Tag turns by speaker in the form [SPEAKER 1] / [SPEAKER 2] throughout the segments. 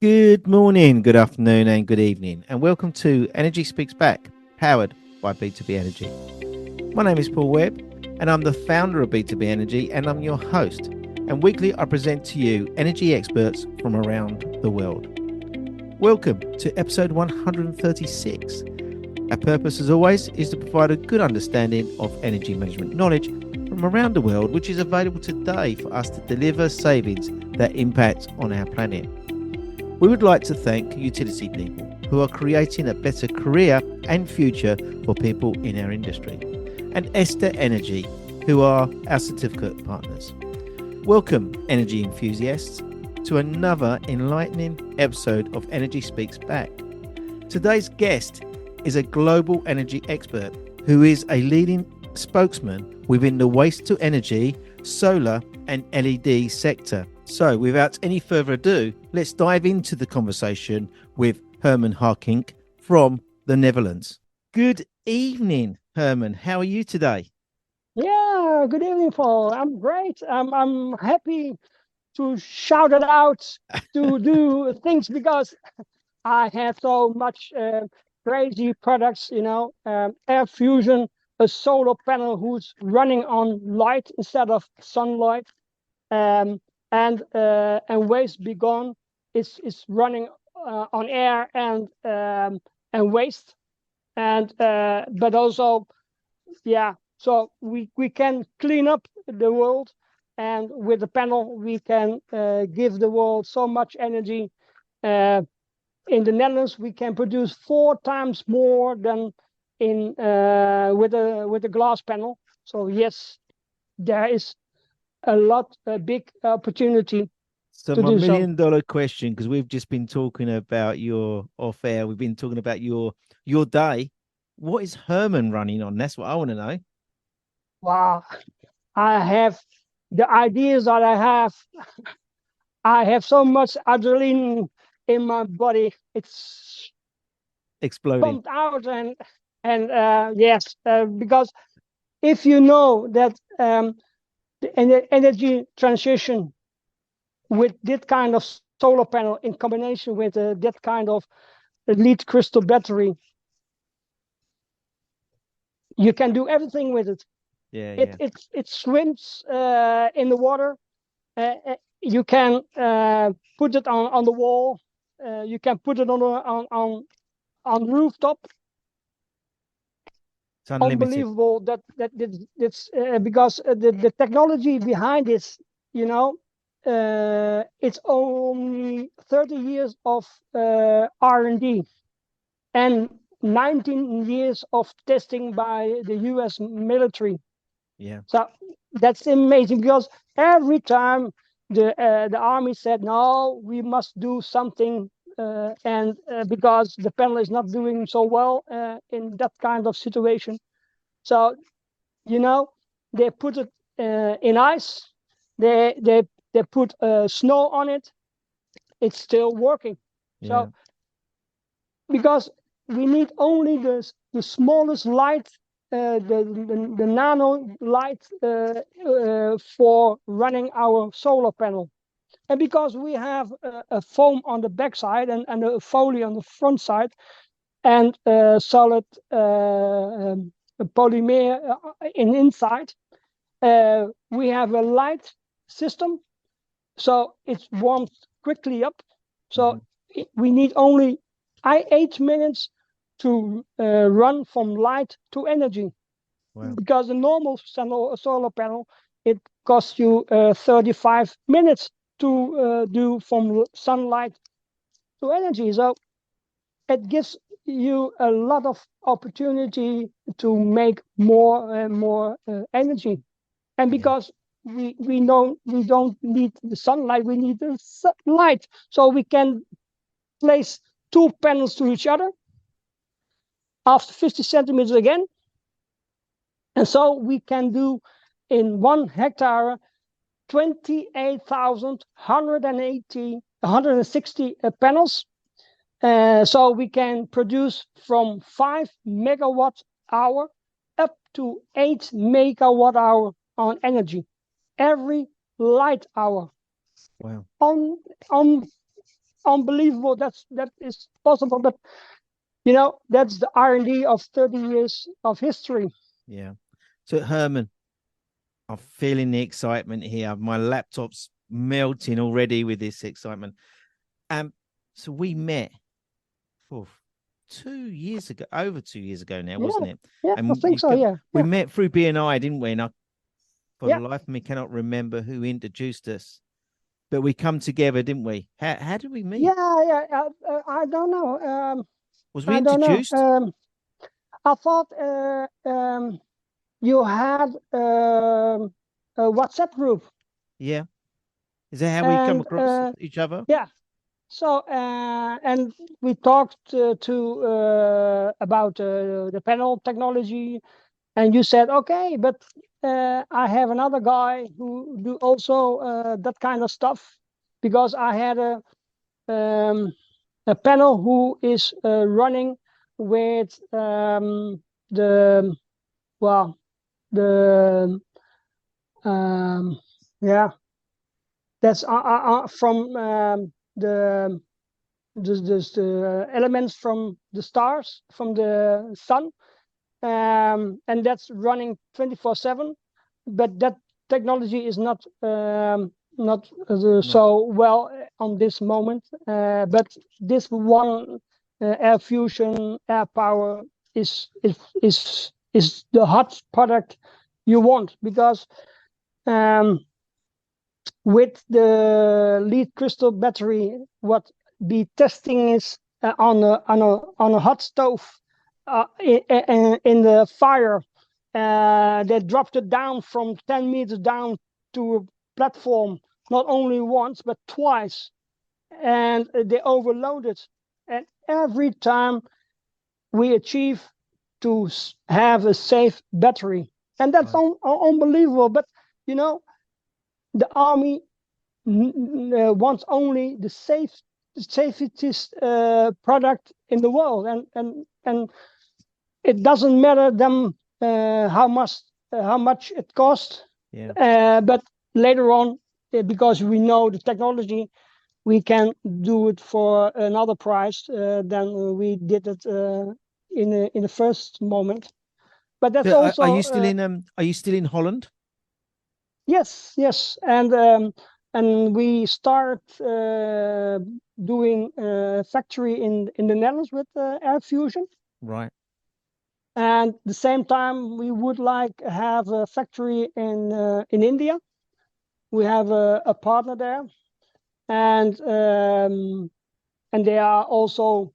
[SPEAKER 1] Good morning, good afternoon, and good evening, and welcome to Energy Speaks Back, powered by B2B Energy. My name is Paul Webb, and I'm the founder of B2B Energy, and I'm your host. And weekly, I present to you energy experts from around the world. Welcome to episode 136. Our purpose, as always, is to provide a good understanding of energy management knowledge from around the world, which is available today for us to deliver savings that impact on our planet. We would like to thank utility people who are creating a better career and future for people in our industry, and Esther Energy, who are our certificate partners. Welcome, energy enthusiasts, to another enlightening episode of Energy Speaks Back. Today's guest is a global energy expert who is a leading spokesman within the waste to energy, solar and LED sector. So without any further ado, let's dive into the conversation with Herman Harkink from the Netherlands. Good evening, Herman. How are you today?
[SPEAKER 2] Yeah, good evening, Paul. I'm great. I'm happy to shout it out, to do things because I have so much crazy products, air fusion, a solar panel who's running on light instead of sunlight, um, and waste be gone. It's running on air and waste, and but also so we can clean up the world, and with the panel we can give the world so much energy. In the Netherlands, we can produce 4 times more than in with a glass panel. So yes, there is a big opportunity
[SPEAKER 1] So
[SPEAKER 2] to
[SPEAKER 1] my
[SPEAKER 2] do so.
[SPEAKER 1] $1 million question, because we've just been talking about your off air, we've been talking about your day. What is Herman running on? That's what I want to know.
[SPEAKER 2] Wow, I have the ideas that I have. I have so much adrenaline in my body. It's
[SPEAKER 1] Exploding.
[SPEAKER 2] pumped out, and yes, because if you know that the energy transition with that kind of solar panel in combination with that kind of lead crystal battery, you can do everything with it.
[SPEAKER 1] Yeah,
[SPEAKER 2] It
[SPEAKER 1] yeah.
[SPEAKER 2] it it swims in the water. You can put it on the wall. You can put it on rooftop.
[SPEAKER 1] It's unlimited.
[SPEAKER 2] Unbelievable that's because the technology behind this, it's only 30 years of R&D and 19 years of testing by the US military.
[SPEAKER 1] Yeah.
[SPEAKER 2] So that's amazing, because every time the army said no, we must do something, and because the panel is not doing so well in that kind of situation. So you know they put it in ice. They put snow on it. It's still working.
[SPEAKER 1] Yeah.
[SPEAKER 2] So because we need only the smallest light, the nano light for running our solar panel. And because we have a foam on the back side and a folie on the front side, and solid polymer inside, we have a light system, so it warms quickly up. So we need only 8 minutes to run from light to energy.
[SPEAKER 1] Wow.
[SPEAKER 2] Because a normal solar panel, it costs you 35 minutes to do from sunlight to energy. So it gives you a lot of opportunity to make more and more energy. And
[SPEAKER 1] Yeah.
[SPEAKER 2] because we don't need the sunlight, we need the light, so we can place two panels to each other after 50 centimeters again, and so we can do in 1 hectare 28,160 panels. So we can produce from 5 megawatt hour up to 8 megawatt hour on energy every light hour.
[SPEAKER 1] Wow.
[SPEAKER 2] On unbelievable that is possible. But that's the R&D of 30 years of history.
[SPEAKER 1] Yeah. So Herman, I'm feeling the excitement here. My laptop's melting already with this excitement. So we met 2 years ago, over 2 years ago now, wasn't it?
[SPEAKER 2] Yeah, I
[SPEAKER 1] And
[SPEAKER 2] think so. Yeah,
[SPEAKER 1] we met through BNI, didn't we? And for
[SPEAKER 2] yeah.
[SPEAKER 1] the life of me, cannot remember who introduced us, but we come together, didn't we? How did we meet?
[SPEAKER 2] Yeah. I don't know.
[SPEAKER 1] Was we
[SPEAKER 2] I don't know.
[SPEAKER 1] introduced?
[SPEAKER 2] I thought you had a WhatsApp group.
[SPEAKER 1] Yeah. Is that how we come across each other?
[SPEAKER 2] Yeah. So and we talked about the panel technology, and you said, okay, but I have another guy who do also that kind of stuff, because I had a panel who is running with the well the yeah, that's from the elements from the stars, from the sun, and that's running 24/7. But that technology is not so well on this moment. But this one air fusion, air power is the hot product you want, because with the lead crystal battery, what the testing is on a hot stove in the fire. They dropped it down from 10 meters down to a platform, not only once but twice, and they overloaded. And every time we achieve to have a safe battery, and that's unbelievable. But the army wants only the safest product in the world, and it doesn't matter them how much it costs.
[SPEAKER 1] Yeah.
[SPEAKER 2] But later on, because we know the technology, we can do it for another price than we did it in the first moment. But that's
[SPEAKER 1] So
[SPEAKER 2] also.
[SPEAKER 1] Are you still in Holland?
[SPEAKER 2] Yes, and we start doing factory in the Netherlands with air fusion.
[SPEAKER 1] Right.
[SPEAKER 2] And at the same time, we would like to have a factory in India. We have a partner there, and they are also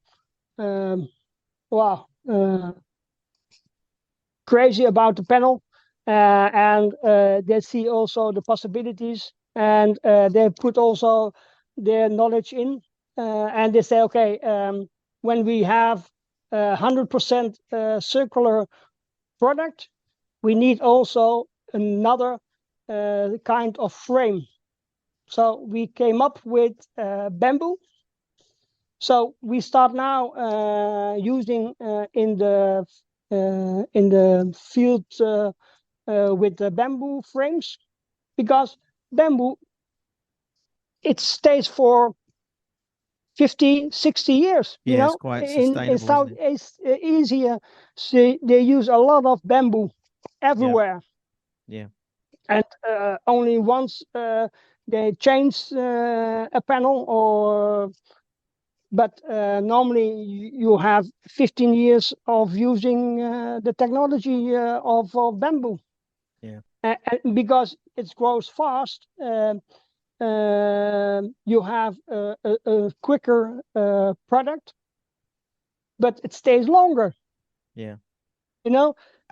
[SPEAKER 2] crazy about the panel, and they see also the possibilities, and they put also their knowledge in, and they say, okay, when we have 100% circular product, we need also another kind of frame. So we came up with bamboo. So we start now using in the field with the bamboo frames, because bamboo, it stays for 50, 60 years.
[SPEAKER 1] It's quite sustainable.
[SPEAKER 2] In Southeast Asia, they use a lot of bamboo everywhere.
[SPEAKER 1] Yeah.
[SPEAKER 2] And only once they change a panel, but normally you have 15 years of using the technology of bamboo.
[SPEAKER 1] Yeah.
[SPEAKER 2] And because it grows fast, you have a quicker product, but it stays longer.
[SPEAKER 1] Yeah.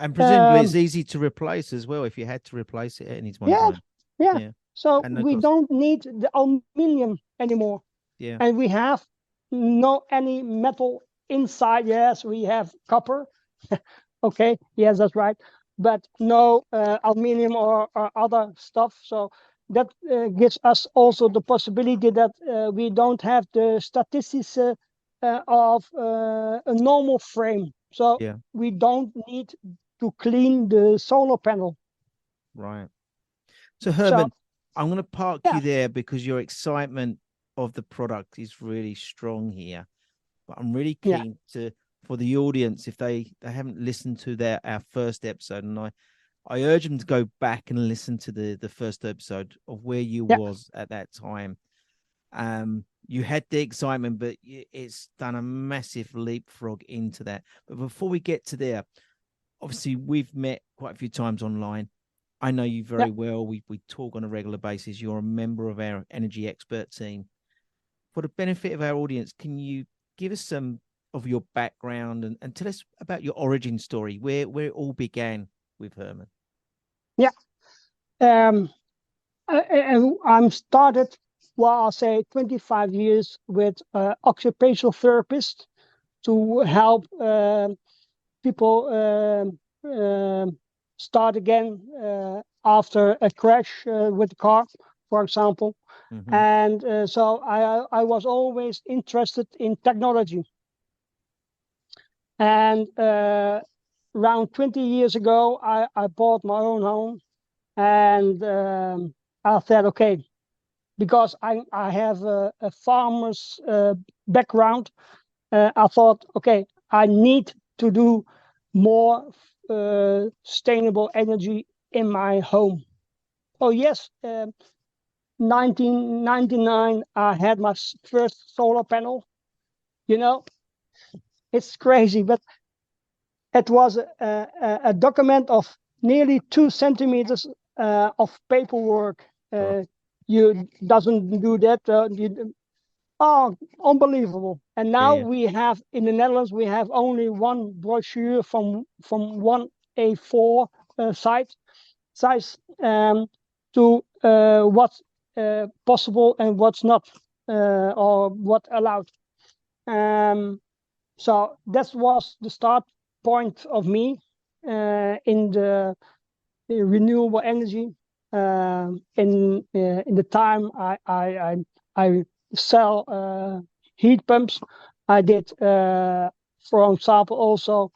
[SPEAKER 2] And
[SPEAKER 1] presumably it's easy to replace as well if you had to replace it at any time.
[SPEAKER 2] Yeah. So we don't need the aluminium anymore.
[SPEAKER 1] Yeah.
[SPEAKER 2] And we have no any metal inside. Yes, we have copper. Okay, yes, that's right. But no aluminium or other stuff. So that gives us also the possibility that we don't have the statistics of a normal frame. So we don't need to clean the solar panel.
[SPEAKER 1] Right. So Herman, I'm going to park you there because your excitement of the product is really strong here. But I'm really
[SPEAKER 2] Yeah,
[SPEAKER 1] keen to for the audience, if they haven't listened to our first episode, and I urge them to go back and listen to the first episode of where you
[SPEAKER 2] yeah,
[SPEAKER 1] was at that time. You had the excitement, but it's done a massive leapfrog into that. But before we get to there, obviously we've met quite a few times online. I know you
[SPEAKER 2] yeah.
[SPEAKER 1] very well. We talk on a regular basis. You're a member of our energy expert team. For the benefit of our audience, can you give us some of your background and tell us about your origin story, where it all began with Herman?
[SPEAKER 2] Yeah. Um, I'm started, well, I'll say 25 years with occupational therapist to help people start again after a crash with the car, for example.
[SPEAKER 1] Mm-hmm.
[SPEAKER 2] And so I was always interested in technology. And around 20 years ago, I bought my own home. And I said, okay, because I have a farmer's background, I thought, okay, I need to do more sustainable energy in my home. Oh, yes, 1999, I had my first solar panel. You know, it's crazy, but it was a document of nearly 2 centimeters of paperwork.
[SPEAKER 1] Oh,
[SPEAKER 2] You doesn't do that. Oh, unbelievable! And
[SPEAKER 1] yeah,
[SPEAKER 2] now
[SPEAKER 1] yeah,
[SPEAKER 2] we have in the Netherlands we have only one brochure from one A4 size to what's possible and what's not or what allowed. Um, so that was the start point of me in the renewable energy. In the time I sell heat pumps. I did, for example, also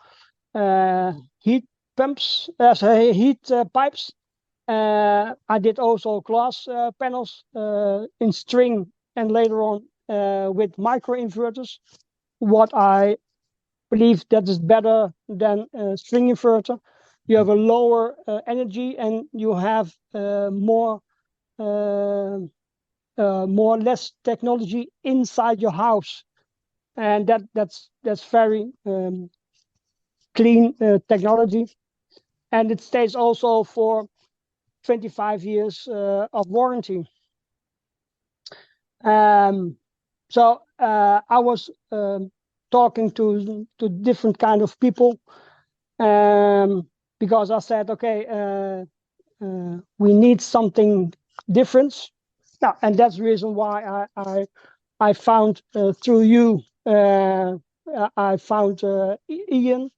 [SPEAKER 2] heat pumps as heat pipes. I did also glass panels in string and later on with micro inverters. What I believe that is better than a string inverter. You have a lower energy and you have uh, more or less technology inside your house, and that's very clean technology, and it stays also for 25 years of warranty. Um, so I was talking to different kind of people because I said, okay, we need something different. Now, and that's the reason why I found through you, I found Ian,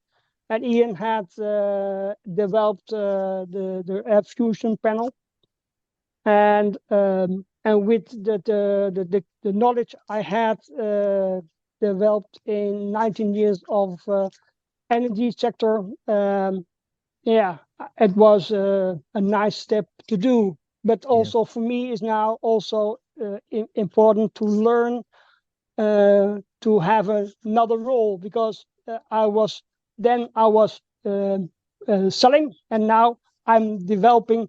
[SPEAKER 2] and Ian had developed the air fusion panel, and with the knowledge I had developed in 19 years of energy sector, yeah, it was a nice step to do. But
[SPEAKER 1] yeah,
[SPEAKER 2] also for me is now also important to learn to have another role, because I was selling, and now I'm developing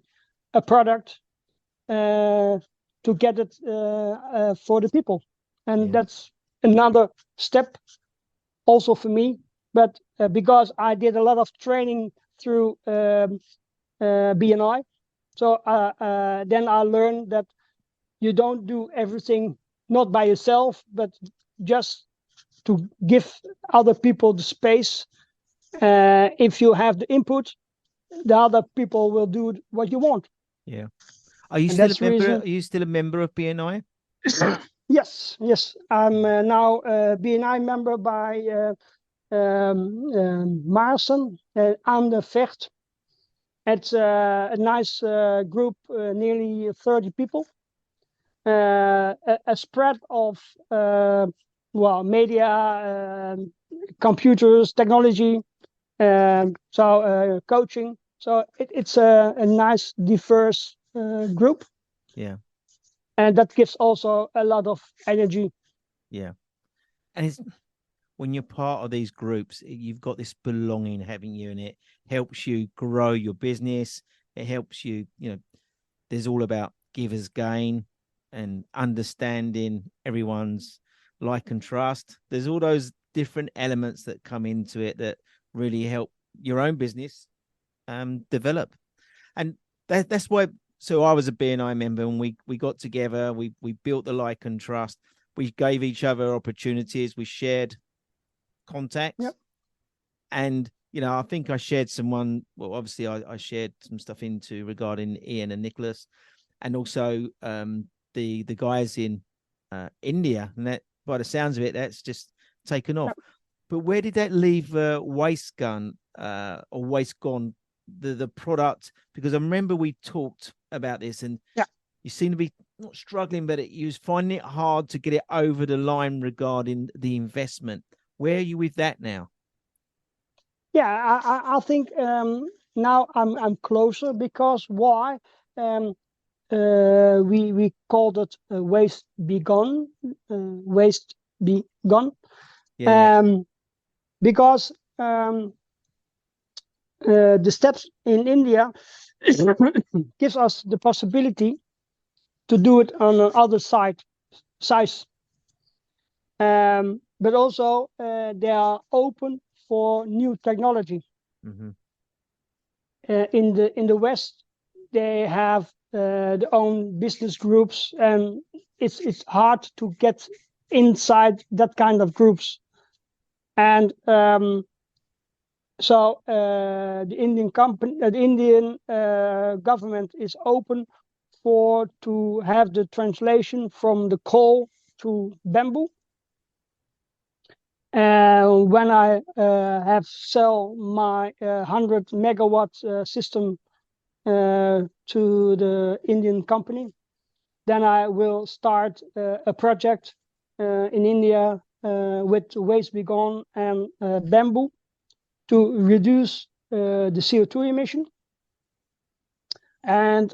[SPEAKER 2] a product uh, to get it for the people, and
[SPEAKER 1] yeah,
[SPEAKER 2] that's another step also for me. But because I did a lot of training through BNI, so then I learned that you don't do everything not by yourself, but just to give other people the space. If you have the input, the other people will do what you want,
[SPEAKER 1] yeah. Are you
[SPEAKER 2] and
[SPEAKER 1] still a
[SPEAKER 2] that's the
[SPEAKER 1] member? Are
[SPEAKER 2] reason.
[SPEAKER 1] you still a member of BNI?
[SPEAKER 2] Yes, I'm now a BNI member by Maarsen aan de Vecht. It's a nice group, nearly 30 people, a spread of media, computers, technology, so coaching. So it's a nice, diverse group.
[SPEAKER 1] Yeah.
[SPEAKER 2] and that gives also a lot of energy.
[SPEAKER 1] Yeah. And it's when you're part of these groups, you've got this belonging, having you, and it helps you grow your business. It helps you, there's all about givers gain and understanding everyone's like and trust. There's all those different elements that come into it that really help your own business develop. And that's why. So I was a BNI member, and we got together. We built the like and trust. We gave each other opportunities. We shared contacts.
[SPEAKER 2] Yep.
[SPEAKER 1] And I think I shared someone. Well, obviously, I shared some stuff into regarding Ian and Nicholas, and also the guys in India. And that, by the sounds of it, that's just taken off.
[SPEAKER 2] Yep.
[SPEAKER 1] But where did that leave Waste Gun or Waste Gone, the product? Because I remember we talked about this, and you seem to be not struggling, but you was finding it hard to get it over the line regarding the investment. Where are you with that now?
[SPEAKER 2] Yeah, I think now I'm closer, because why? We called it waste be gone, waste be gone.
[SPEAKER 1] Yeah.
[SPEAKER 2] Because the steps in India gives us the possibility to do it on another size. But also they are open for new technology.
[SPEAKER 1] Mm-hmm.
[SPEAKER 2] In the West, they have their own business groups, and it's hard to get inside that kind of groups. And so the Indian government is open to have the translation from the coal to bamboo. When I have sell my 100 megawatt system to the Indian company, then I will start a project in India with waste be gone and bamboo to reduce the CO2 emission, and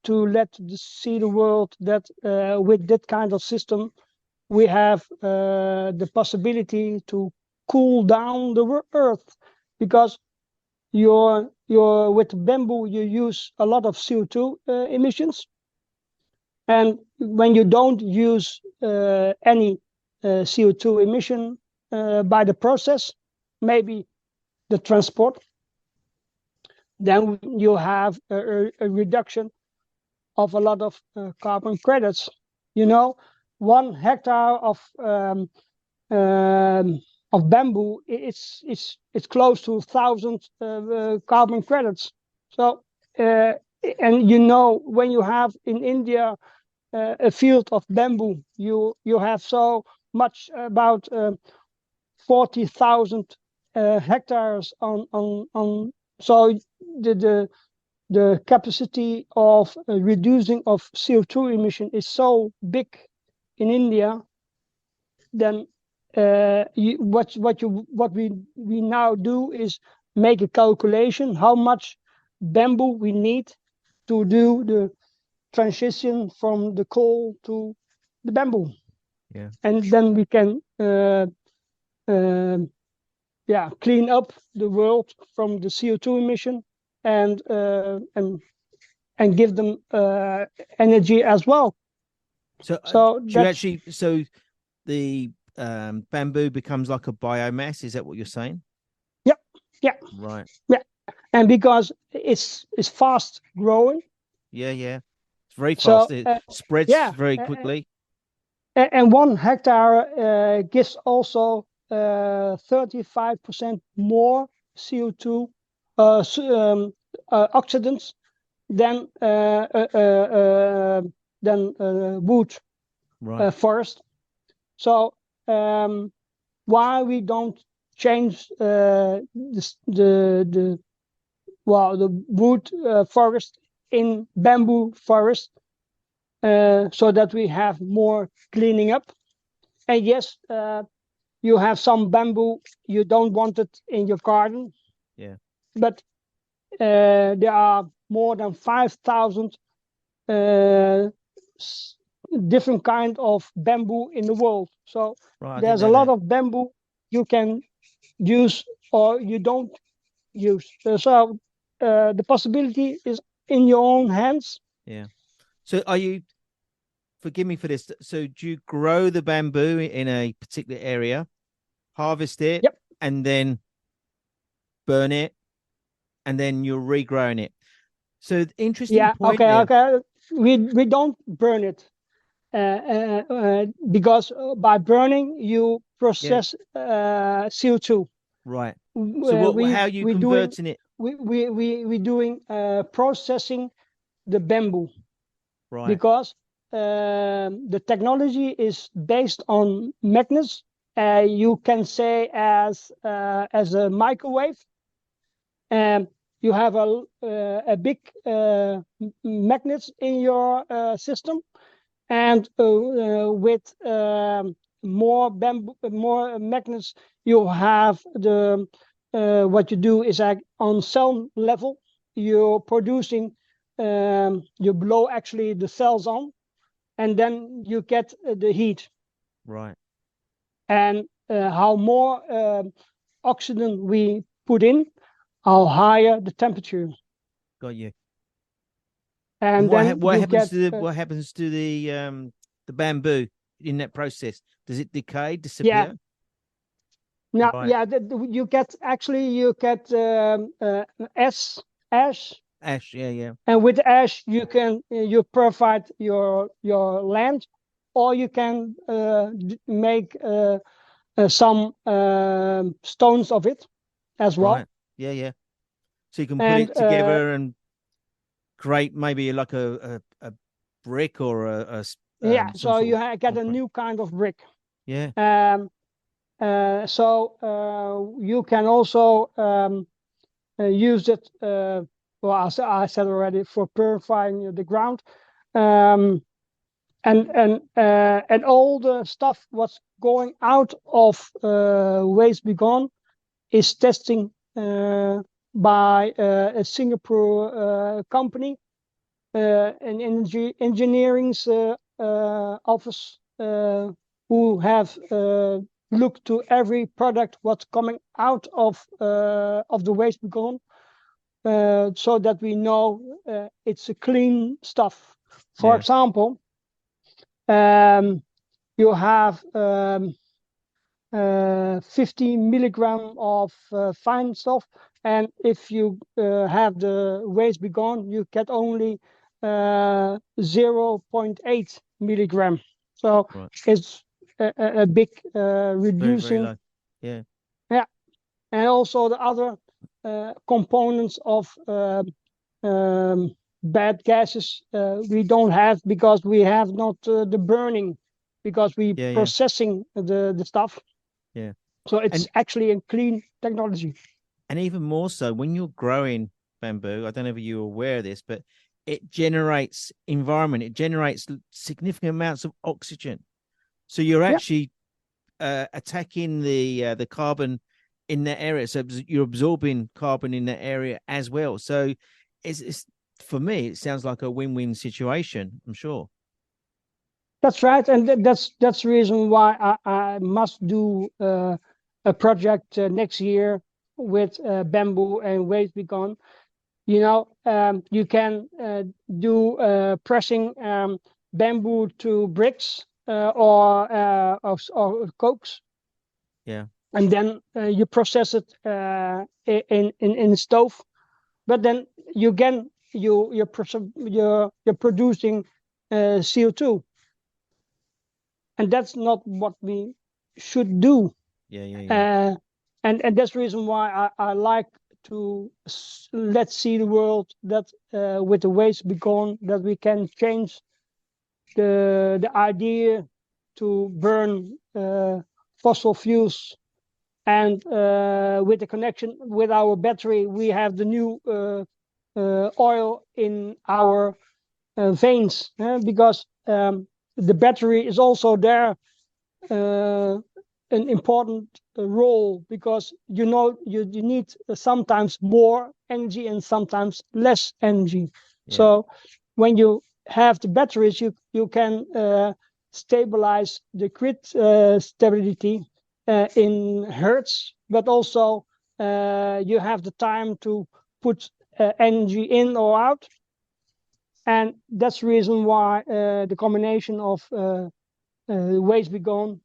[SPEAKER 2] to see the world that with that kind of system we have the possibility to cool down the earth, because with bamboo you use a lot of CO2 emissions, and when you don't use any CO2 emission by the process, maybe the transport, then you have a reduction of a lot of carbon credits. 1 hectare of bamboo, it's close to 1,000 carbon credits. So and when you have in India a field of bamboo, you have so much, about 40,000 hectares on. So the capacity of reducing of CO2 emission is so big in India. Then what we now do is make a calculation how much bamboo we need to do the transition from the coal to the bamboo.
[SPEAKER 1] Yeah.
[SPEAKER 2] And then we can clean up the world from the CO2 emission, and give them energy as well.
[SPEAKER 1] So the bamboo becomes like a biomass. Is that what you're saying?
[SPEAKER 2] Yeah.
[SPEAKER 1] Right.
[SPEAKER 2] Yeah. And because it's fast growing.
[SPEAKER 1] Yeah. It's very fast.
[SPEAKER 2] So
[SPEAKER 1] It spreads very quickly.
[SPEAKER 2] And 1 hectare gives also 35% more CO2 oxidants than wood forest. So why we don't change the wood forest in bamboo forest, so that we have more cleaning up. And yes, you have some bamboo, you don't want it in your garden.
[SPEAKER 1] Yeah.
[SPEAKER 2] But there are more than 5,000 different kind of bamboo in the world. So
[SPEAKER 1] Right, I didn't
[SPEAKER 2] there's a
[SPEAKER 1] know
[SPEAKER 2] lot
[SPEAKER 1] that.
[SPEAKER 2] of bamboo you can use or you don't use. The possibility is in your own hands.
[SPEAKER 1] Yeah. So are you, forgive me for this, so do you grow the bamboo in a particular area, harvest it,
[SPEAKER 2] Yep.
[SPEAKER 1] and then burn it, and then you're regrowing it? So interesting
[SPEAKER 2] Yeah.
[SPEAKER 1] point
[SPEAKER 2] Okay.
[SPEAKER 1] there.
[SPEAKER 2] Okay. We don't burn it because by burning you
[SPEAKER 1] Yeah,
[SPEAKER 2] process CO2.
[SPEAKER 1] right. So what how are you
[SPEAKER 2] We doing
[SPEAKER 1] converting it?
[SPEAKER 2] we doing processing the bamboo
[SPEAKER 1] Right,
[SPEAKER 2] because the technology is based on magnets. You can say as a microwave. Um, you have a big magnets in your system, and with more magnets, you have the what you do is on cell level. You're producing, you blow actually the cells on, and then you get the heat.
[SPEAKER 1] right.
[SPEAKER 2] And how more oxygen we put in, how higher the temperature.
[SPEAKER 1] Got you. And
[SPEAKER 2] And then
[SPEAKER 1] what
[SPEAKER 2] you
[SPEAKER 1] happens
[SPEAKER 2] get
[SPEAKER 1] to the bamboo in that process? Does it decay,
[SPEAKER 2] yeah.
[SPEAKER 1] disappear?
[SPEAKER 2] Now,
[SPEAKER 1] Right.
[SPEAKER 2] yeah, you get actually you get ash,
[SPEAKER 1] Ash, yeah, yeah.
[SPEAKER 2] and with ash you provide your land, or you can make some stones of it as
[SPEAKER 1] Right.
[SPEAKER 2] well.
[SPEAKER 1] Yeah, yeah. So you can put
[SPEAKER 2] And
[SPEAKER 1] it together and create maybe like a brick or
[SPEAKER 2] yeah,
[SPEAKER 1] some
[SPEAKER 2] so
[SPEAKER 1] sort
[SPEAKER 2] you
[SPEAKER 1] of
[SPEAKER 2] get a
[SPEAKER 1] concrete.
[SPEAKER 2] new kind of brick.
[SPEAKER 1] Yeah,
[SPEAKER 2] Um, you can also use it. Well, I said already for purifying the ground, um, and all the stuff what's going out of waste be gone is testing by a Singapore company, an energy engineering's office, who have looked to every product what's coming out of the waste be gone, so that we know it's a clean stuff. For
[SPEAKER 1] yeah,
[SPEAKER 2] example, um, you have 50 milligram of fine stuff, and if you have the waste be gone, you get only 0.8 milligram. So
[SPEAKER 1] right.
[SPEAKER 2] it's a big
[SPEAKER 1] It's very, very
[SPEAKER 2] reducing.
[SPEAKER 1] low. Yeah,
[SPEAKER 2] Yeah, and also the other components of bad gases we don't have because we have not the burning, because we
[SPEAKER 1] yeah, yeah,
[SPEAKER 2] processing the stuff.
[SPEAKER 1] yeah.
[SPEAKER 2] So it's
[SPEAKER 1] And
[SPEAKER 2] actually a clean technology.
[SPEAKER 1] even more so when you're growing bamboo, I don't know if you're aware of this, but it generates environment, it generates significant amounts of oxygen. So you're
[SPEAKER 2] Yeah,
[SPEAKER 1] actually attacking the carbon in that area. So you're absorbing carbon in that area as well. So it's for me, it sounds like a win-win situation. I'm sure.
[SPEAKER 2] that's right, and that's the reason why I must do a project next year with bamboo and waste be gone. You can do pressing bamboo to bricks or cokes,
[SPEAKER 1] Yeah,
[SPEAKER 2] and then you process it in a stove. But then you again you're producing CO2, and that's not what we should do.
[SPEAKER 1] yeah, yeah, yeah,
[SPEAKER 2] Uh, and that's the reason why I like to let's see the world that with the waste be gone, that we can change the idea to burn fossil fuels. And with the connection with our battery, we have the new oil in our veins, because the battery is also there an important role, because you need sometimes more energy and sometimes less energy.
[SPEAKER 1] yeah,
[SPEAKER 2] So when you have the batteries, you can stabilize the grid stability in hertz, but also you have the time to put energy in or out. And that's the reason why the combination of waste be gone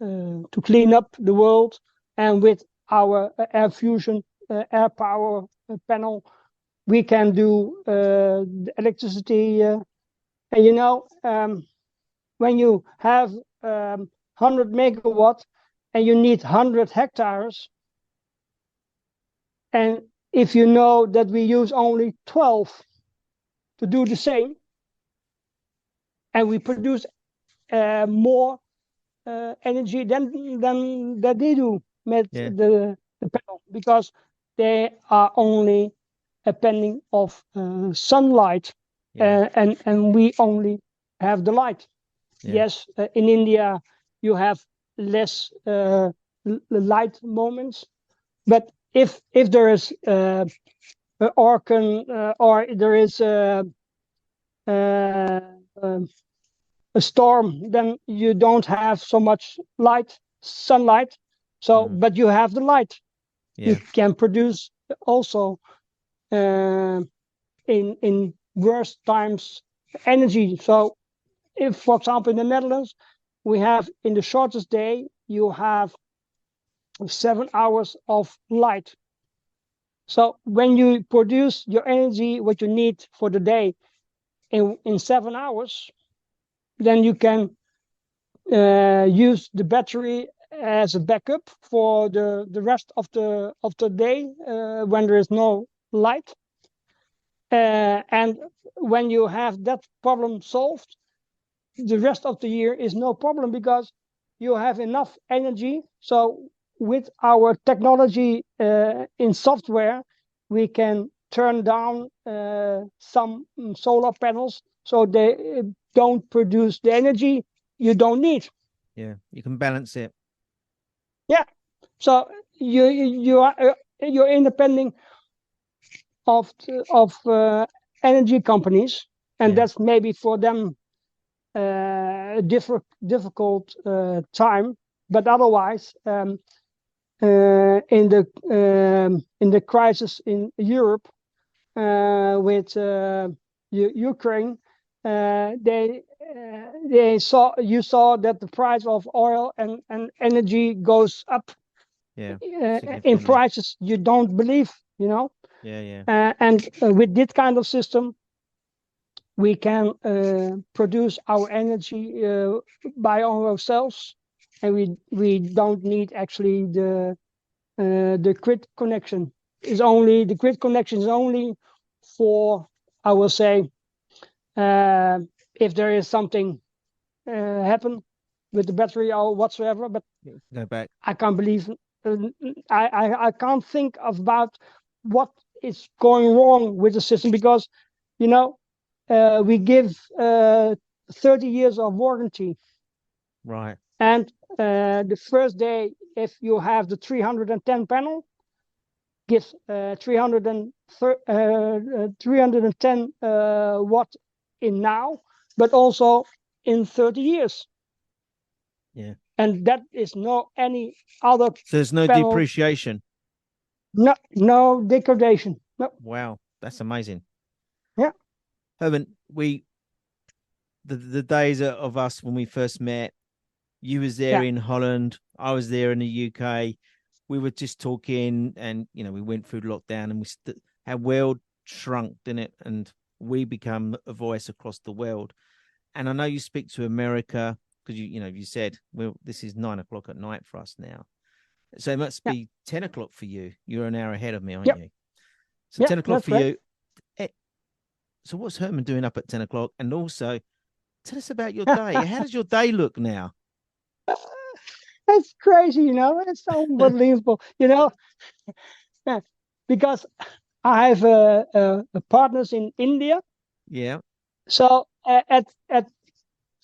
[SPEAKER 2] to clean up the world, and with our air fusion air power panel, we can do the electricity. And when you have 100 megawatt and you need 100 hectares, and if you know that we use only 12 to do the same, and we produce more energy than that they do with the panel, because they are only depending of sunlight, and we only have the light. Yes, in India you have less light moments, but if there is an orkan or there is a storm, then you don't have so much sunlight. So, but you have the light. You can produce also in worse times energy. So, if, for example, in the Netherlands, we have in the shortest day, you have 7 hours of light. So when you produce your energy, what you need for the day in 7 hours, then you can use the battery as a backup for the rest of the day when there is no light. And when you have that problem solved, the rest of the year is no problem, because you have enough energy. So with our technology in software, we can turn down some solar panels so they don't produce the energy you don't need.
[SPEAKER 1] Yeah, you can balance it.
[SPEAKER 2] Yeah, so you're independent of energy companies, and that's maybe for them a difficult time. But otherwise, in the crisis in Europe with Ukraine, you saw that the price of oil and energy goes up. In prices you don't believe, and with this kind of system, we can produce our energy by ourselves, and we don't need actually the grid connection. The grid connection is only for, I will say, if there is something happen with the battery or whatsoever. But
[SPEAKER 1] go back.
[SPEAKER 2] I can't believe. I can't think about what is going wrong with the system, because we give 30 years of warranty.
[SPEAKER 1] Right.
[SPEAKER 2] And the first day, if you have the 310 panel, gives 310 watt in now, but also in 30 years.
[SPEAKER 1] Yeah.
[SPEAKER 2] And that is no any other.
[SPEAKER 1] So there's no
[SPEAKER 2] panel.
[SPEAKER 1] depreciation.
[SPEAKER 2] No degradation. No.
[SPEAKER 1] Wow, that's amazing.
[SPEAKER 2] Yeah.
[SPEAKER 1] Herman, the days of us when we first met, you was there in Holland, I was there in the UK. We were just talking, and we went through lockdown, and our world shrunk, didn't it? And we become a voice across the world. And I know you speak to America, because you said, well, this is 9 o'clock at night for us now. So it must be 10 o'clock for you. You're an hour ahead of me, aren't you? So 10 o'clock for you. So what's Herman doing up at 10 o'clock? And also, tell us about your day. How does your day look now?
[SPEAKER 2] It's crazy, it's unbelievable, because I have partners in India.
[SPEAKER 1] Yeah.
[SPEAKER 2] So at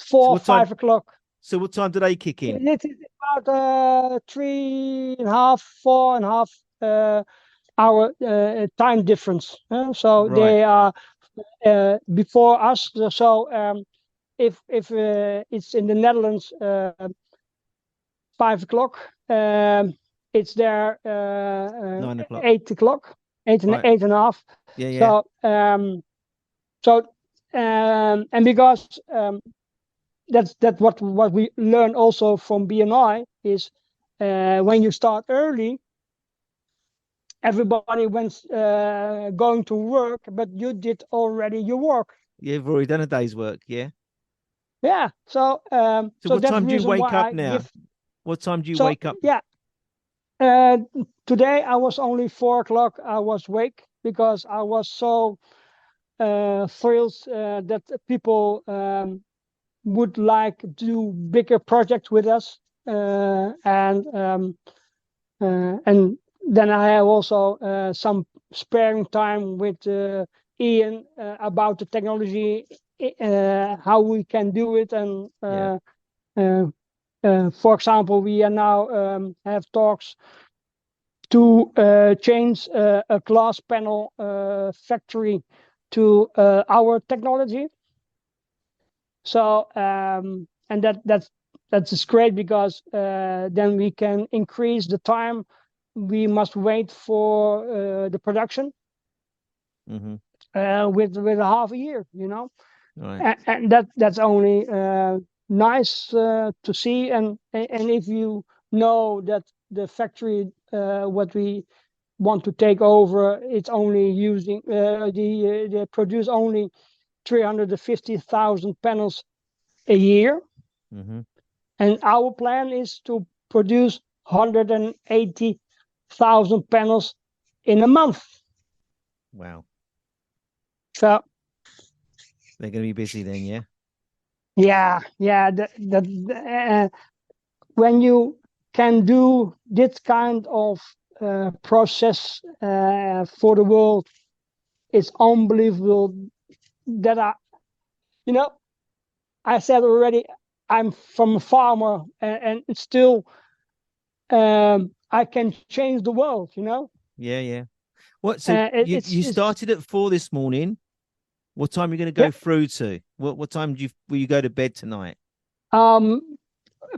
[SPEAKER 2] 4 or 5 o'clock.
[SPEAKER 1] So what time do they kick in?
[SPEAKER 2] It is about 3.5, 4.5 hour time difference. So they are before us. So if it's in the Netherlands 5 o'clock, it's there
[SPEAKER 1] 9 o'clock.
[SPEAKER 2] 8 o'clock,
[SPEAKER 1] Right.
[SPEAKER 2] 8 and a half.
[SPEAKER 1] Yeah, yeah.
[SPEAKER 2] So and because that's what we learn also from BNI is when you start early, everybody went going to work, but you did already your work.
[SPEAKER 1] You've already done a day's work, yeah.
[SPEAKER 2] Yeah. So
[SPEAKER 1] So
[SPEAKER 2] so
[SPEAKER 1] what
[SPEAKER 2] that's the
[SPEAKER 1] time do you
[SPEAKER 2] reason
[SPEAKER 1] wake
[SPEAKER 2] why
[SPEAKER 1] up
[SPEAKER 2] I
[SPEAKER 1] now?
[SPEAKER 2] give.
[SPEAKER 1] What time do you
[SPEAKER 2] So
[SPEAKER 1] wake up?
[SPEAKER 2] yeah. Uh, Today I was only 4 o'clock. I was awake because I was so thrilled that people would like to do bigger projects with us, and then I have also some sparing time with Ian about the technology, how we can do it, and
[SPEAKER 1] Yeah.
[SPEAKER 2] uh, for example, we are now have talks to change a glass panel factory to our technology. So and that's just great because then we can increase the time we must wait for the production
[SPEAKER 1] Mm-hmm.
[SPEAKER 2] with a half a year, you know.
[SPEAKER 1] Right.
[SPEAKER 2] And that's only nice to see. And if you know that the factory what we want to take over, it's only using they produce only 350,000 panels a year,
[SPEAKER 1] Mm-hmm.
[SPEAKER 2] and our plan is to produce 180,000 panels in a month.
[SPEAKER 1] Wow.
[SPEAKER 2] So
[SPEAKER 1] They're going to be busy then, yeah.
[SPEAKER 2] yeah, when you can do this kind of process for the world, it's unbelievable. That you know, I said already, I'm from a farmer, and still I can change the world. You know,
[SPEAKER 1] Yeah, yeah. What? So you
[SPEAKER 2] it's
[SPEAKER 1] started at 4 this morning. What time are you going to
[SPEAKER 2] yeah.
[SPEAKER 1] go through to? What time will you go to bed tonight?
[SPEAKER 2] Um,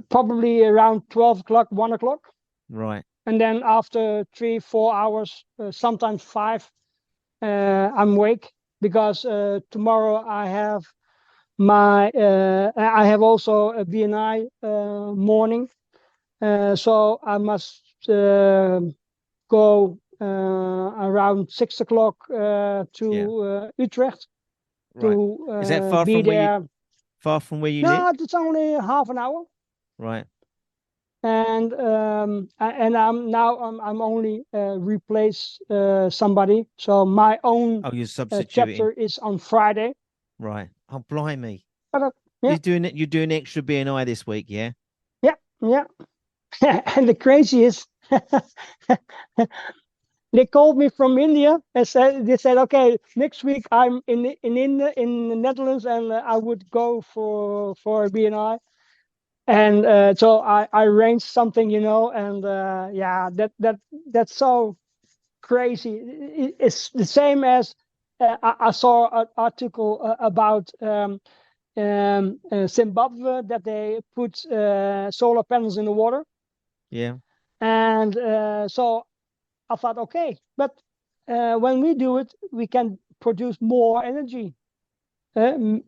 [SPEAKER 2] Probably around 12 o'clock, 1 o'clock,
[SPEAKER 1] Right.
[SPEAKER 2] and then after 3 4 hours, sometimes five, I'm awake because tomorrow I have also a BNI morning, so I must go around 6 o'clock
[SPEAKER 1] Yeah.
[SPEAKER 2] to Utrecht
[SPEAKER 1] Right.
[SPEAKER 2] to
[SPEAKER 1] Is that far
[SPEAKER 2] be
[SPEAKER 1] from
[SPEAKER 2] there.
[SPEAKER 1] where you live?
[SPEAKER 2] No, it's only half an hour.
[SPEAKER 1] Right.
[SPEAKER 2] And I'm only replace somebody. So my own
[SPEAKER 1] Oh, you're substituting.
[SPEAKER 2] chapter is on Friday.
[SPEAKER 1] Right. Oh, blimey.
[SPEAKER 2] But yeah,
[SPEAKER 1] You're doing extra BNI this week, yeah?
[SPEAKER 2] yeah, yeah. And the crazy is, they called me from India and they said, okay, next week I'm in the Netherlands, and I would go for a BNI. And so I arranged something, and yeah, that's so crazy. It's the same as I saw an article about Zimbabwe, that they put solar panels in the water,
[SPEAKER 1] Yeah.
[SPEAKER 2] and so I thought, okay, but when we do it, we can produce more energy in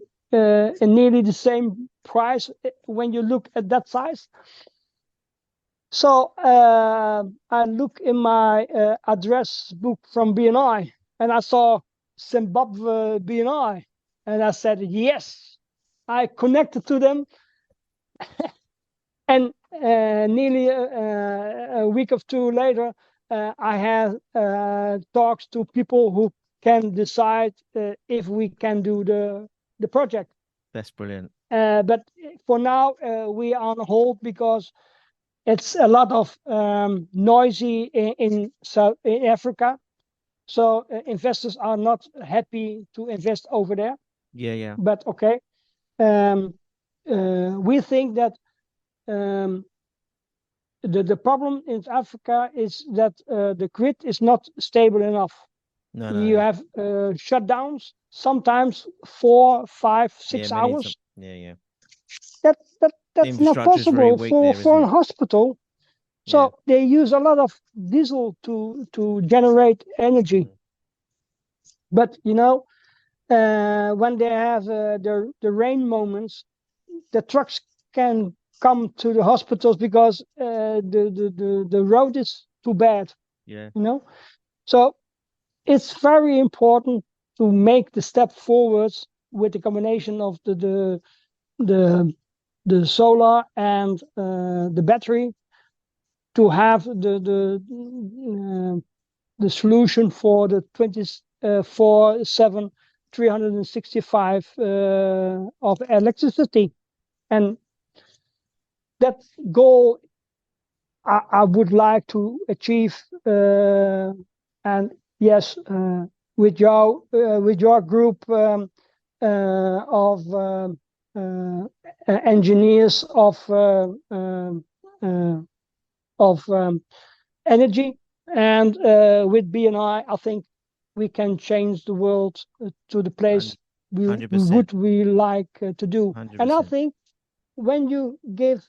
[SPEAKER 2] nearly the same price when you look at that size. So I look in my address book from BNI, and I saw Zimbabwe BNI, and I said yes. I connected to them, and nearly a week or two later, I had talks to people who can decide if we can do the project.
[SPEAKER 1] That's brilliant.
[SPEAKER 2] But for now, we are on hold because it's a lot of noisy in South in Africa. So investors are not happy to invest over there.
[SPEAKER 1] Yeah, yeah.
[SPEAKER 2] But okay, um, we think that um, the problem in Africa is that the grid is not stable enough.
[SPEAKER 1] No,
[SPEAKER 2] You
[SPEAKER 1] no.
[SPEAKER 2] have shutdowns, sometimes 4, 5,
[SPEAKER 1] Yeah,
[SPEAKER 2] 6
[SPEAKER 1] many. Some.
[SPEAKER 2] hours.
[SPEAKER 1] Yeah, yeah. The
[SPEAKER 2] That's not
[SPEAKER 1] infrastructure is very
[SPEAKER 2] possible
[SPEAKER 1] weak there, isn't
[SPEAKER 2] for a
[SPEAKER 1] it?
[SPEAKER 2] hospital.
[SPEAKER 1] Yeah.
[SPEAKER 2] So they use a lot of diesel to generate energy.
[SPEAKER 1] Mm.
[SPEAKER 2] But when they have the rain moments, the trucks can come to the hospitals because the road is too bad.
[SPEAKER 1] Yeah.
[SPEAKER 2] So it's very important to make the step forwards with the combination of the the solar and the battery to have the solution for the 24/7 365 of electricity. And that goal I would like to achieve. And yes, with your group of engineers of energy, and with BNI, I think we can change the world to the place we
[SPEAKER 1] 100%.
[SPEAKER 2] would we like to do. And I
[SPEAKER 1] 100%.
[SPEAKER 2] think when you give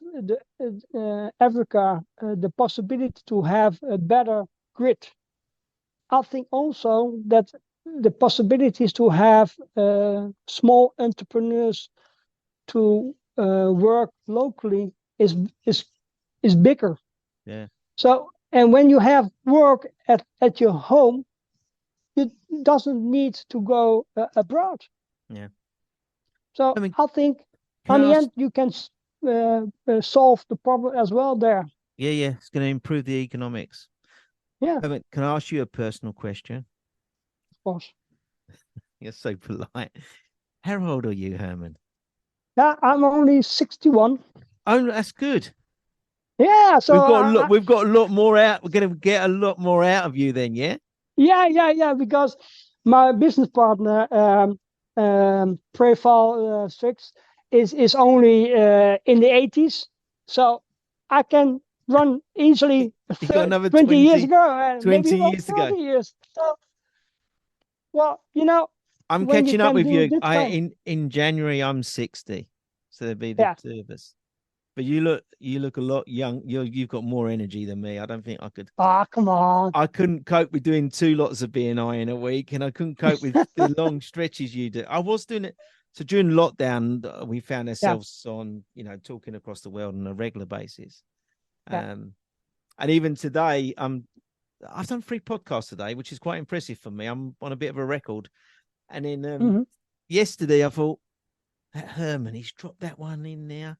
[SPEAKER 2] Africa the possibility to have a better grid, I think also that the possibilities to have small entrepreneurs to work locally is is bigger.
[SPEAKER 1] Yeah.
[SPEAKER 2] So, and when you have work at your home, you doesn't need to go abroad.
[SPEAKER 1] Yeah.
[SPEAKER 2] So
[SPEAKER 1] I mean,
[SPEAKER 2] I think
[SPEAKER 1] can
[SPEAKER 2] on
[SPEAKER 1] I
[SPEAKER 2] the
[SPEAKER 1] ask?
[SPEAKER 2] end you can solve the problem as well there.
[SPEAKER 1] Yeah, yeah. It's going to improve the economics.
[SPEAKER 2] Yeah,
[SPEAKER 1] I mean, can I ask you a personal question?
[SPEAKER 2] of course.
[SPEAKER 1] You're so polite. How old are you, Herman?
[SPEAKER 2] Yeah, I'm only 61.
[SPEAKER 1] Oh, that's good.
[SPEAKER 2] Yeah, so
[SPEAKER 1] We've got a lot. We've got a lot more out. We're going to get a lot more out of you then. Yeah.
[SPEAKER 2] yeah, because my business partner, Prefal Strix, is only in the 80s, so I can run easily
[SPEAKER 1] You got another
[SPEAKER 2] 20 years
[SPEAKER 1] 20,
[SPEAKER 2] ago, and maybe
[SPEAKER 1] 20
[SPEAKER 2] even
[SPEAKER 1] years to go.
[SPEAKER 2] 30 years. So, well,
[SPEAKER 1] I'm
[SPEAKER 2] when you
[SPEAKER 1] catching up
[SPEAKER 2] can
[SPEAKER 1] with
[SPEAKER 2] do
[SPEAKER 1] you.
[SPEAKER 2] this
[SPEAKER 1] I
[SPEAKER 2] kind,
[SPEAKER 1] in January I'm 60, so there'll be the
[SPEAKER 2] yeah.
[SPEAKER 1] two of us. But you look a lot young. You've got more energy than me. I don't think I could.
[SPEAKER 2] Ah, come on.
[SPEAKER 1] I couldn't cope with doing 2 lots of BNI in a week, and I couldn't cope with the long stretches you do. I was doing it. So during lockdown, we found
[SPEAKER 2] Yeah,
[SPEAKER 1] ourselves on, talking across the world on a regular basis.
[SPEAKER 2] yeah.
[SPEAKER 1] And even today, I've done 3 podcasts today, which is quite impressive for me. I'm on a bit of a record. And then
[SPEAKER 2] Hmm.
[SPEAKER 1] yesterday, I thought, that Herman, he's dropped that one in there.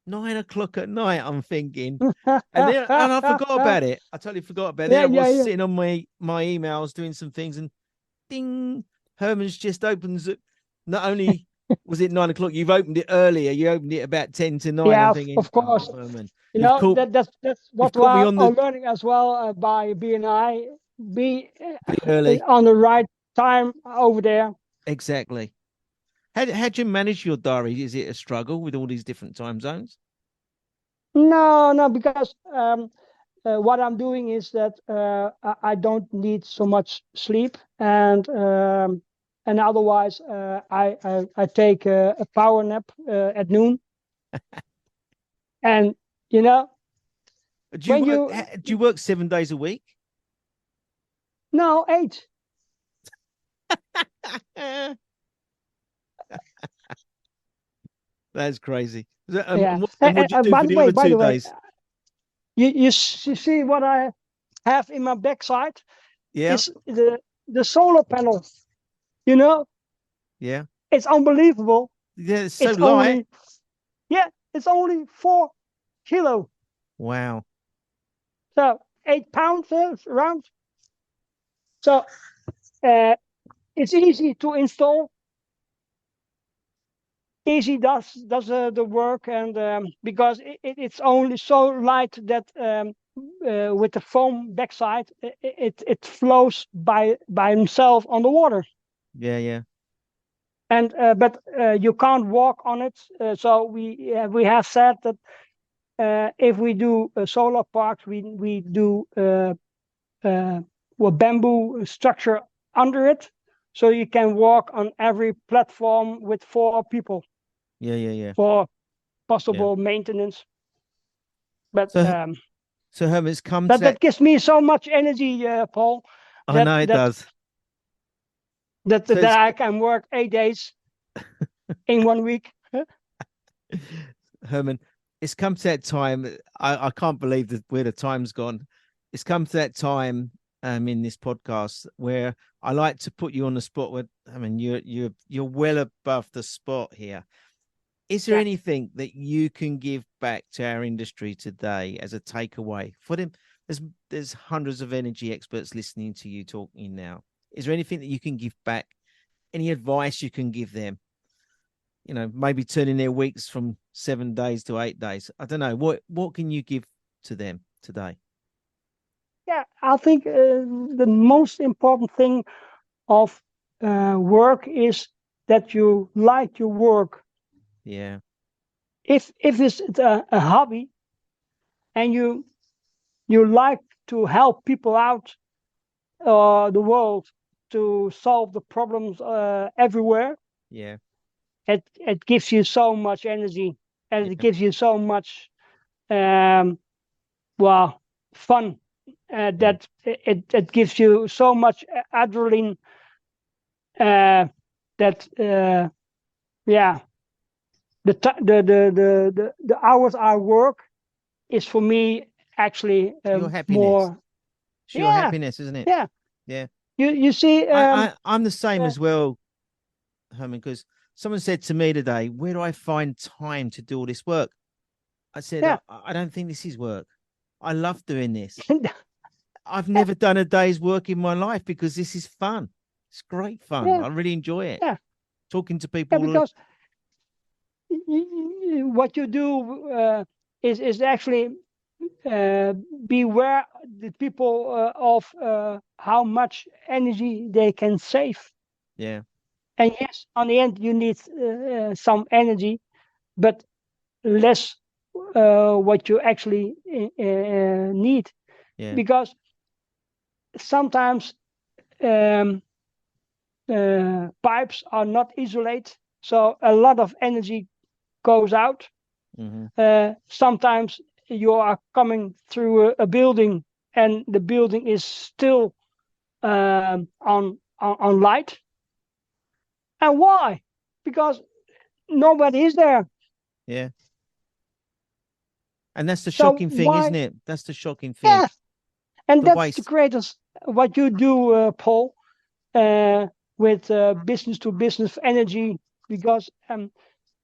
[SPEAKER 1] 9 o'clock at night, I'm thinking. And I forgot about it. I totally forgot about it. Then
[SPEAKER 2] Yeah,
[SPEAKER 1] I was
[SPEAKER 2] yeah.
[SPEAKER 1] sitting on my emails doing some things, and ding, Herman's just opens it. Not only was it 9 o'clock, you've opened it earlier. You opened it about 10 to 9. I'm
[SPEAKER 2] Yeah,
[SPEAKER 1] thinking,
[SPEAKER 2] of
[SPEAKER 1] oh,
[SPEAKER 2] course.
[SPEAKER 1] Herman,
[SPEAKER 2] You
[SPEAKER 1] you've
[SPEAKER 2] know
[SPEAKER 1] caught
[SPEAKER 2] that's
[SPEAKER 1] you've
[SPEAKER 2] what
[SPEAKER 1] caught me
[SPEAKER 2] I'm
[SPEAKER 1] on the
[SPEAKER 2] learning as well by BNI. Be
[SPEAKER 1] bit early.
[SPEAKER 2] on the right time over there.
[SPEAKER 1] Exactly. How do you manage your diary? Is it a struggle with all these different time zones?
[SPEAKER 2] No, no, because what I'm doing is that I don't need so much sleep, and otherwise I take a power nap at noon, and you know
[SPEAKER 1] Do you
[SPEAKER 2] when
[SPEAKER 1] work?
[SPEAKER 2] you
[SPEAKER 1] Do you work 7 days a week?
[SPEAKER 2] no 8.
[SPEAKER 1] That's crazy.
[SPEAKER 2] Yeah.
[SPEAKER 1] And what do you do for the other
[SPEAKER 2] By
[SPEAKER 1] two
[SPEAKER 2] the way,
[SPEAKER 1] days?
[SPEAKER 2] you see what I have in my backside
[SPEAKER 1] Yeah,
[SPEAKER 2] is the solar panel. You know,
[SPEAKER 1] yeah,
[SPEAKER 2] it's unbelievable.
[SPEAKER 1] yeah. It's so
[SPEAKER 2] It's
[SPEAKER 1] light.
[SPEAKER 2] only yeah, it's only 4 kilo.
[SPEAKER 1] Wow.
[SPEAKER 2] So 8 pounds around. So uh, it's easy to install. Easy does the work, and because it's only so light that with the foam backside it flows by himself on the water.
[SPEAKER 1] Yeah, yeah,
[SPEAKER 2] And but you can't walk on it. So we have said that if we do solar parks, we do a bamboo structure under it, so you can walk on every platform with 4 people
[SPEAKER 1] Yeah.
[SPEAKER 2] for possible maintenance. But
[SPEAKER 1] So Herman, it's come to
[SPEAKER 2] that gives me so much energy, Paul.
[SPEAKER 1] I know it does.
[SPEAKER 2] That I can work 8 days in 1 week.
[SPEAKER 1] Herman, it's come to that time. I can't believe where the time's gone. It's come to that time in this podcast where I like to put you on the spot. You're well above the spot here. Is there anything that you can give back to our industry today as a takeaway for them? There's hundreds of energy experts listening to you talking now. Is there anything that you can give back? Any advice you can give them? Maybe turning their weeks from 7 days to 8 days. I don't know. What can you give to them today?
[SPEAKER 2] Yeah, I think the most important thing of work is that you like your work.
[SPEAKER 1] Yeah.
[SPEAKER 2] If it's a hobby and you like to help people out the world to solve the problems everywhere,
[SPEAKER 1] Yeah.
[SPEAKER 2] It gives you so much energy, and it gives you so much fun. That it gives you so much adrenaline. The hours I work is for me actually
[SPEAKER 1] Your happiness.
[SPEAKER 2] more.
[SPEAKER 1] It's your happiness, isn't it?
[SPEAKER 2] Yeah. You see,
[SPEAKER 1] I'm the same as well, Herman, because someone said to me today, where do I find time to do all this work? I said, I don't think this is work. I love doing this. I've never done a day's work in my life because this is fun. It's great fun. I really enjoy it.
[SPEAKER 2] Yeah.
[SPEAKER 1] Talking to people.
[SPEAKER 2] Because what you do is actually beware the people of how much energy they can save.
[SPEAKER 1] Yeah.
[SPEAKER 2] And yes, on the end you need some energy, but less what you actually need.
[SPEAKER 1] Yeah.
[SPEAKER 2] Because sometimes pipes are not isolated, so a lot of energy goes out.
[SPEAKER 1] Mm-hmm.
[SPEAKER 2] Sometimes you are coming through a building and the building is still on light. And why? Because nobody is there.
[SPEAKER 1] Yeah. And that's the shocking thing, isn't it? That's the shocking thing.
[SPEAKER 2] Yeah. And that's the greatest what you do, Paul, with business to business energy, because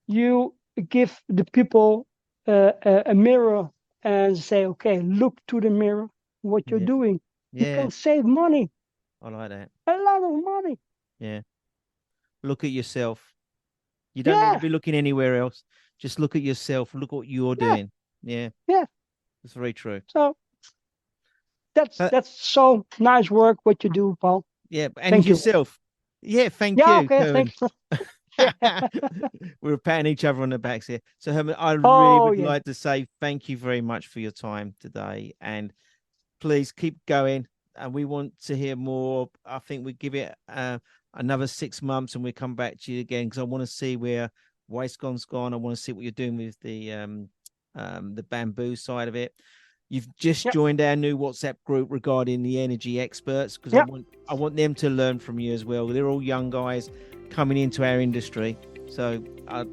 [SPEAKER 2] you give the people a mirror and say, okay, look to the mirror what you're doing. You can save money.
[SPEAKER 1] I like that.
[SPEAKER 2] A lot of money.
[SPEAKER 1] Yeah. Look at yourself. You don't need to be looking anywhere else. Just look at yourself. Look what you're doing. Yeah.
[SPEAKER 2] Yeah.
[SPEAKER 1] That's very true.
[SPEAKER 2] So that's so nice work what you do, Paul.
[SPEAKER 1] Yeah, and thank yourself. Yeah, thank you.
[SPEAKER 2] Okay, thank you.
[SPEAKER 1] We're patting each other on the backs here. So Herman, I really would like to say thank you very much for your time today, and please keep going. And we want to hear more. I think we give it another 6 months, and we come back to you again because I want to see where Wastegon's gone. I want to see what you're doing with the bamboo side of it. You've just joined our new WhatsApp group regarding the energy experts because I want them to learn from you as well. They're all young guys coming into our industry. So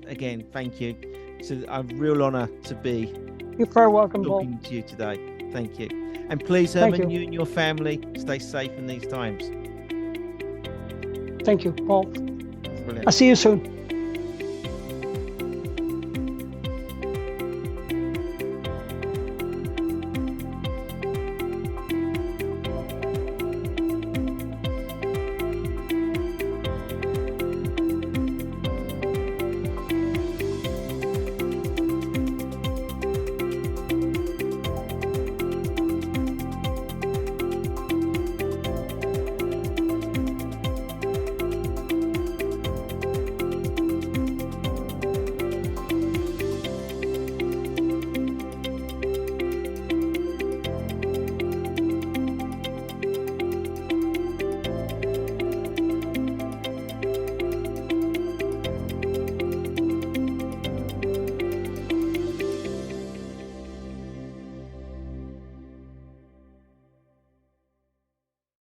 [SPEAKER 1] again, thank you. It's a real honor to be.
[SPEAKER 2] You're very welcome,
[SPEAKER 1] talking to you today. Thank you. And please, Herman, you and your family stay safe in these times.
[SPEAKER 2] Thank you, Paul.
[SPEAKER 1] Brilliant.
[SPEAKER 2] I'll see you soon.